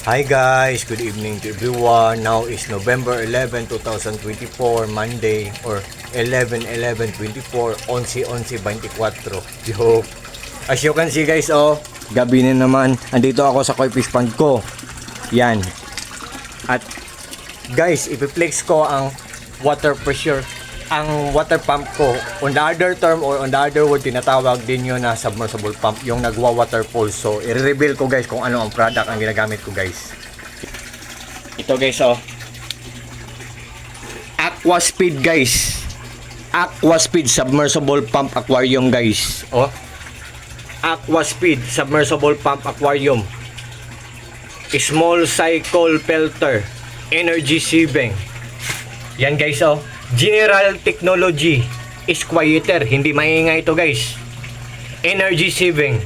Hi guys, good evening to everyone. Now is November 11, 2024, Monday or 11/11/24, 11/11/24. Yo. As you can see guys, gabi na naman. Andito ako sa koi fish pond ko. Yan. At guys, ipiplex ko ang water pressure, ang water pump ko. On the other term or on the other word, tinatawag din yun na submersible pump, yung nagwa-water pulse. So, i-reveal ko guys kung ano ang product ang ginagamit ko guys. Ito guys, Aquaspeed guys. Aquaspeed submersible pump aquarium guys. Aquaspeed submersible pump aquarium. Small cycle filter. Energy saving. Yan guys, General technology is quieter, hindi maingay ito guys. Energy saving.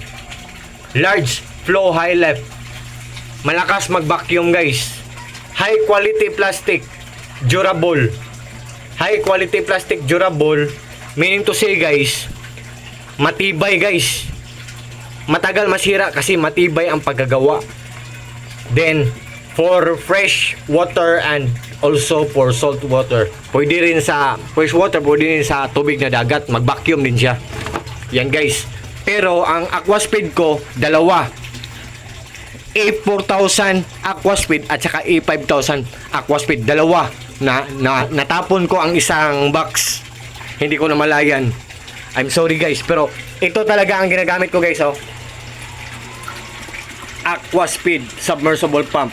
Large flow high life. Malakas mag-vacuum guys. High quality plastic, durable. High quality plastic, durable, meaning to say guys, matibay guys. Matagal masira kasi matibay ang paggagawa. Then, for fresh water and also for salt water. Pwede rin sa fresh water, pwede rin sa tubig na dagat, mag-vacuum din siya. Yan guys. Pero ang Aquaspeed ko, dalawa. A4000 Aquaspeed at saka A5000 Aquaspeed, dalawa. Natapon ko ang isang box. Hindi ko na malayan. I'm sorry guys, pero ito talaga ang ginagamit ko guys, Aquaspeed submersible pump.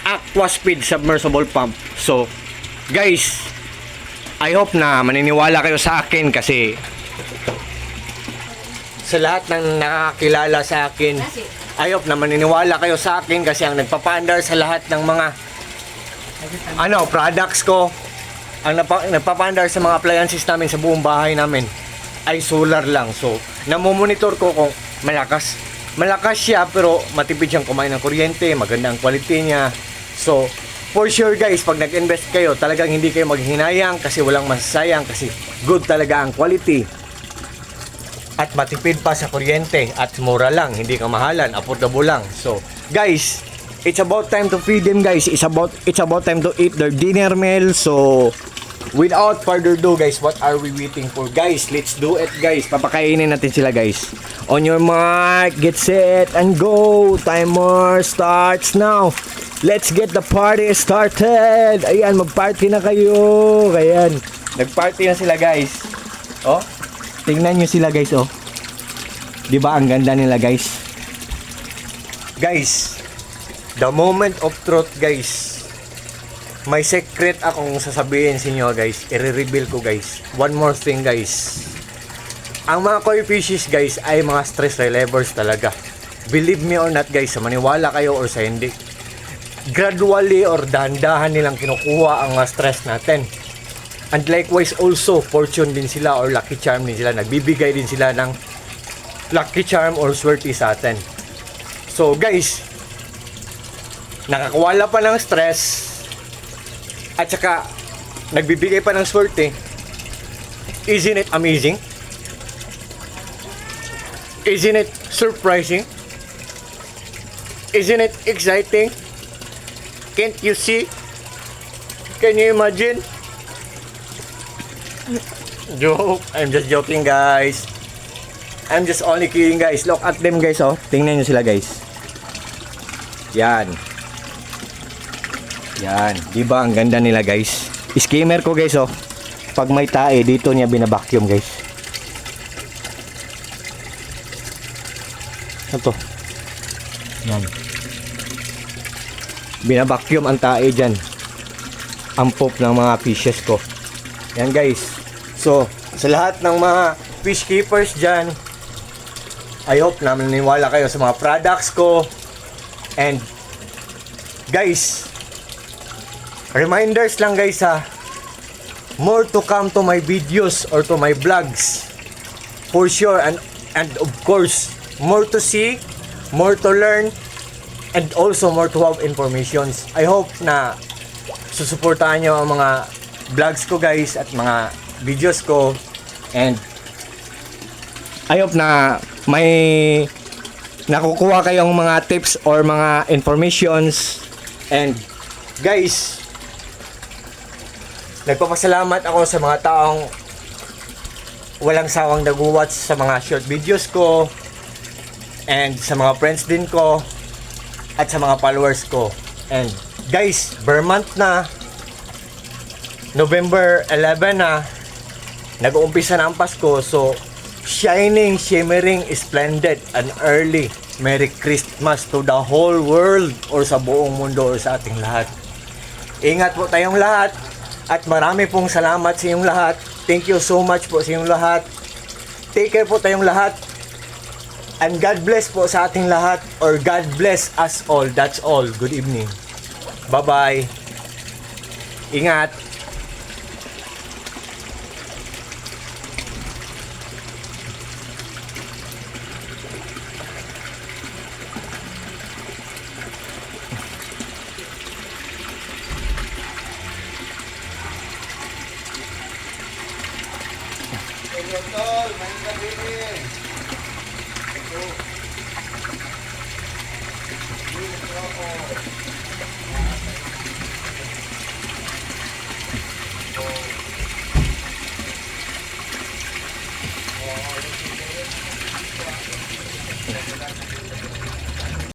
Aquaspeed submersible pump. So, guys, I hope na maniniwala kayo sa akin kasi sa lahat ng nakakilala sa akin, I hope na maniniwala kayo sa akin kasi ang nagpapaandar sa lahat ng mga products ko, ang nagpapaandar sa mga appliances namin sa buong bahay namin ay solar lang. So, namomonitor ko kung malakas siya pero matipid siyang kumain ng kuryente, maganda ang quality niya. So, for sure guys, pag nag-invest kayo, talagang hindi kayo maghinayang kasi walang masasayang kasi good talaga ang quality. At matipid pa sa kuryente at mura lang, hindi ka mahalan, affordable lang. So, guys, it's about time to feed them guys. It's about time to eat their dinner meal. So, without further ado guys, what are we waiting for guys? Let's do it guys. Papakainin natin sila guys. On your mark, get set and go. Timer starts now. Let's get the party started. Ayan, mag-party na kayo. Ayan, nag-party na sila guys. Tingnan nyo sila guys, Diba ang ganda nila guys? Guys, the moment of truth guys. May secret akong sasabihin sa inyo guys. I-reveal ko guys. One more thing guys. Ang mga koi fishes guys ay mga stress relievers talaga. Believe me or not guys, sa maniwala kayo or sa hindi, gradually or dahan-dahan nilang kinukuha ang stress natin. And likewise also, fortune din sila or lucky charm din sila. Nagbibigay din sila ng lucky charm or swerte sa atin. So guys, nakakawala pa ng stress at saka nagbibigay pa ng swerte. Isn't it amazing? Isn't it surprising? Isn't it exciting? Can't you see? Can you imagine? Joke. I'm just joking guys. I'm just only kidding guys. Look at them guys, Tingnan nyo sila guys. Yan. Diba ang ganda nila guys? Skimmer ko guys, pag may tae dito niya binabacuum guys. Ito. Yan. Binabacuum ang tae dyan. Ang poop ng mga fishes ko. Yan guys. So, sa lahat ng mga fish keepers dyan, I hope na maniniwala kayo sa mga products ko. And guys, reminders lang guys more to come to my videos or to my vlogs. For sure, and of course, more to see, more to learn, and also more to have informations. I hope na susuportahan nyo ang mga vlogs ko guys at mga videos ko, and I hope na may nakukuha kayong mga tips or mga informations. And guys, nagpapasalamat ako sa mga taong walang sawang nag-watch sa mga short videos ko, and sa mga friends din ko, at sa mga followers ko. And guys, Vermont na, November 11 na, nag-uumpisa na ang Pasko. So shining, shimmering, splendid, and early Merry Christmas to the whole world, or sa buong mundo, or sa ating lahat. Ingat po tayong lahat, at marami pong salamat sa inyong lahat. Thank you so much po sa inyong lahat. Take care po tayong lahat, and God bless po sa ating lahat, or God bless us all. That's all. Good evening. Bye-bye. Ingat. Tol, main ka din. Ito. Dito ako.